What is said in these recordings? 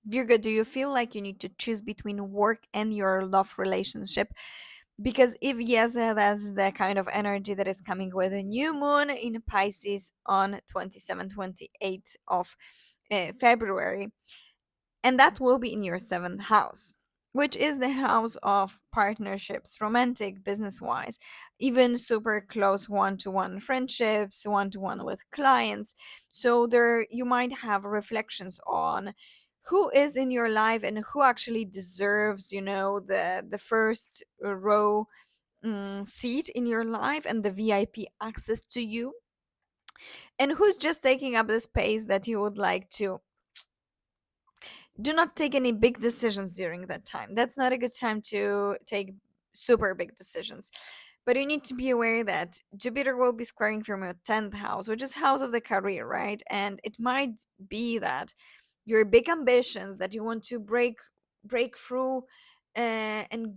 Virgo, do you feel like you need to choose between work and your love relationship? Because if yes, that's the kind of energy that is coming with a new moon in Pisces on 27th, 28th of February. And that will be in your seventh house, which is the house of partnerships, romantic, business wise, even super close one to one friendships, one to one with clients. So there you might have reflections on who is in your life and who actually deserves, the first row seat in your life and the VIP access to you, and who's just taking up the space that you would like to. Do not take any big decisions during that time. That's not a good time to take super big decisions. But you need to be aware that Jupiter will be squaring from your 10th house, which is house of the career, right? And it might be that your big ambitions that you want to break through and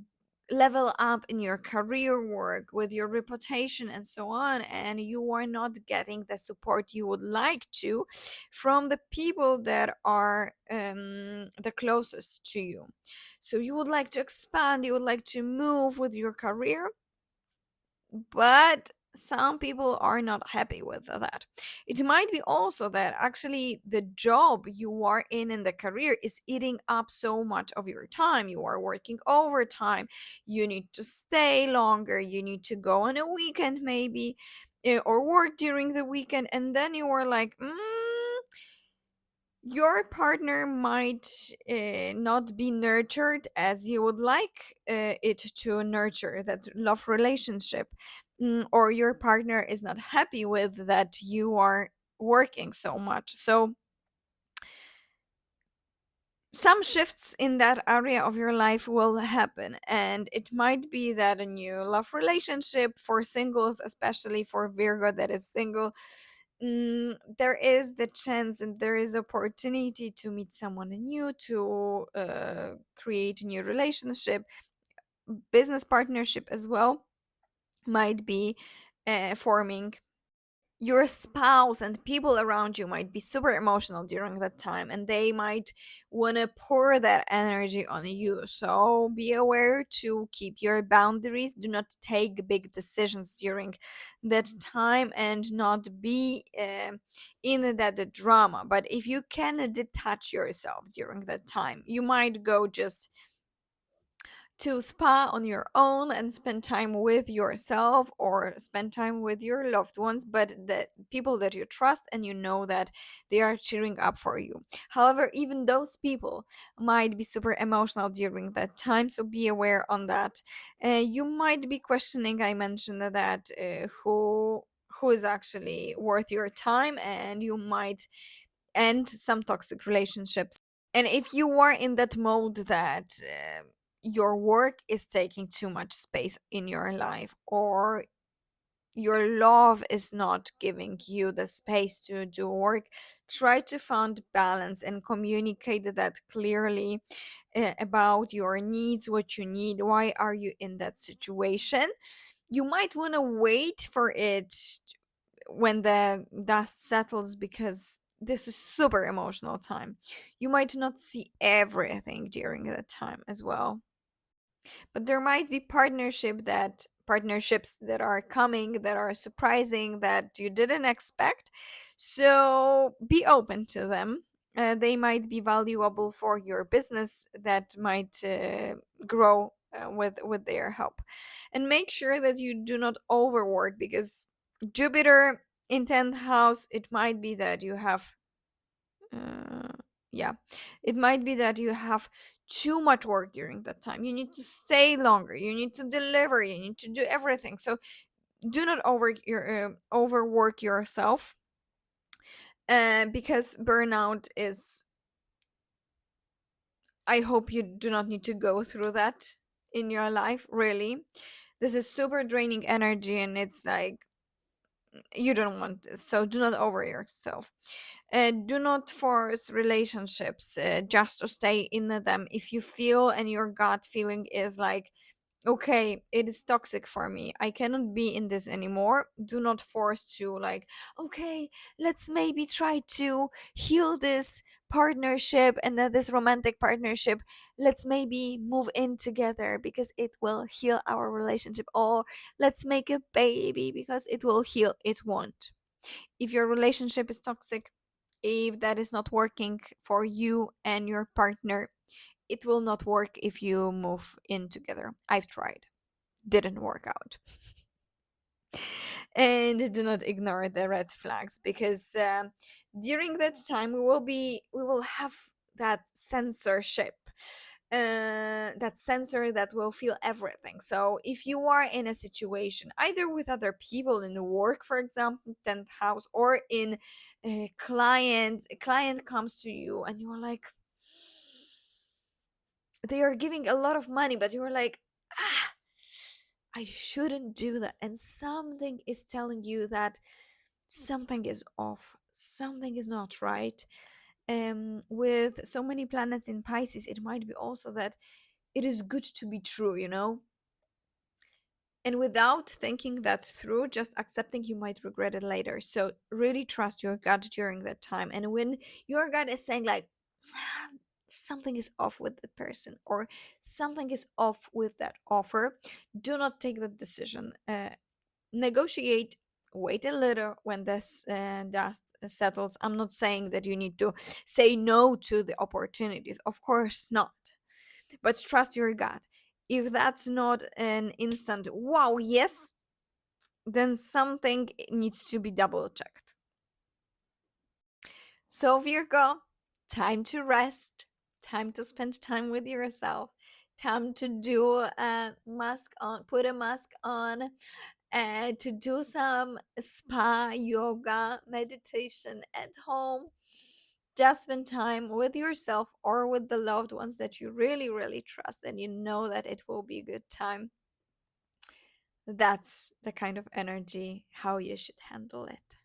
level up in your career work with your reputation and so on, and you are not getting the support you would like to from the people that are the closest to you. So you would like to expand, you would like to move with your career, but some people are not happy with that. It might be also that actually the job you are in the career is eating up so much of your time. You are working overtime, you need to stay longer, you need to go on a weekend maybe, or work during the weekend, and then you are like, your partner might not be nurtured as you would like it to nurture that love relationship. Or your partner is not happy with that you are working so much. So some shifts in that area of your life will happen, and it might be that a new love relationship for singles, especially for Virgo that is single, there is the chance and there is opportunity to meet someone new, to create a new relationship, business partnership as well might be forming. Your spouse and people around you might be super emotional during that time, and they might want to pour that energy on you. So be aware to keep your boundaries. Do not take big decisions during that time and not be in that drama. But if you can detach yourself during that time, you might go just to spa on your own and spend time with yourself or spend time with your loved ones, but the people that you trust and you know that they are cheering up for you. However, even those people might be super emotional during that time, so be aware on that. You might be questioning, I mentioned that, who is actually worth your time, and you might end some toxic relationships. And if you are in that mode that your work is taking too much space in your life, or your love is not giving you the space to do work, try to find balance and communicate that clearly about your needs, what you need, why are you in that situation. You might want to wait for it when the dust settles, because this is super emotional time. You might not see everything during that time as well, but there might be partnerships that are coming, that are surprising, that you didn't expect. So be open to them. They might be valuable for your business, that might grow with their help. And make sure that you do not overwork, because Jupiter in 10th house, it might be that you have uh, yeah, it might be that you have too much work during that time. You need to stay longer, you need to deliver, you need to do everything. So do not overwork yourself, because burnout is, I hope you do not need to go through that in your life, really. This is super draining energy, and it's like you don't want this, so do not over yourself. Do not force relationships just to stay in them. If you feel and your gut feeling is like, okay, it is toxic for me, I cannot be in this anymore. Do not force to like, okay, let's maybe try to heal this partnership and then this romantic partnership, let's maybe move in together because it will heal our relationship, or let's make a baby because it will heal. It won't. If your relationship is toxic, if that is not working for you and your partner, it will not work if you move in together. I've tried, didn't work out. And do not ignore the red flags, because during that time we will have that censorship, that sensor that will feel everything. So if you are in a situation either with other people in the work, for example, 10th house, or in a client comes to you and you're like, they are giving a lot of money, but you're like, ah, I shouldn't do that. And something is telling you that something is off, something is not right. With so many planets in Pisces, it might be also that it is good to be true, you know? And without thinking that through, just accepting, you might regret it later. So really trust your gut during that time. And when your gut is saying like, "Ah, something is off with the person," or something is off with that offer, do not take that decision. Negotiate, wait a little when this dust settles. I'm not saying that you need to say no to the opportunities, of course not, but trust your gut. If that's not an instant wow yes, then something needs to be double checked. So Virgo, time to rest, time to spend time with yourself, time to do a mask on, put a mask on, and to do some spa, yoga, meditation at home. Just spend time with yourself or with the loved ones that you really, really trust, and you know that it will be a good time. That's the kind of energy how you should handle it.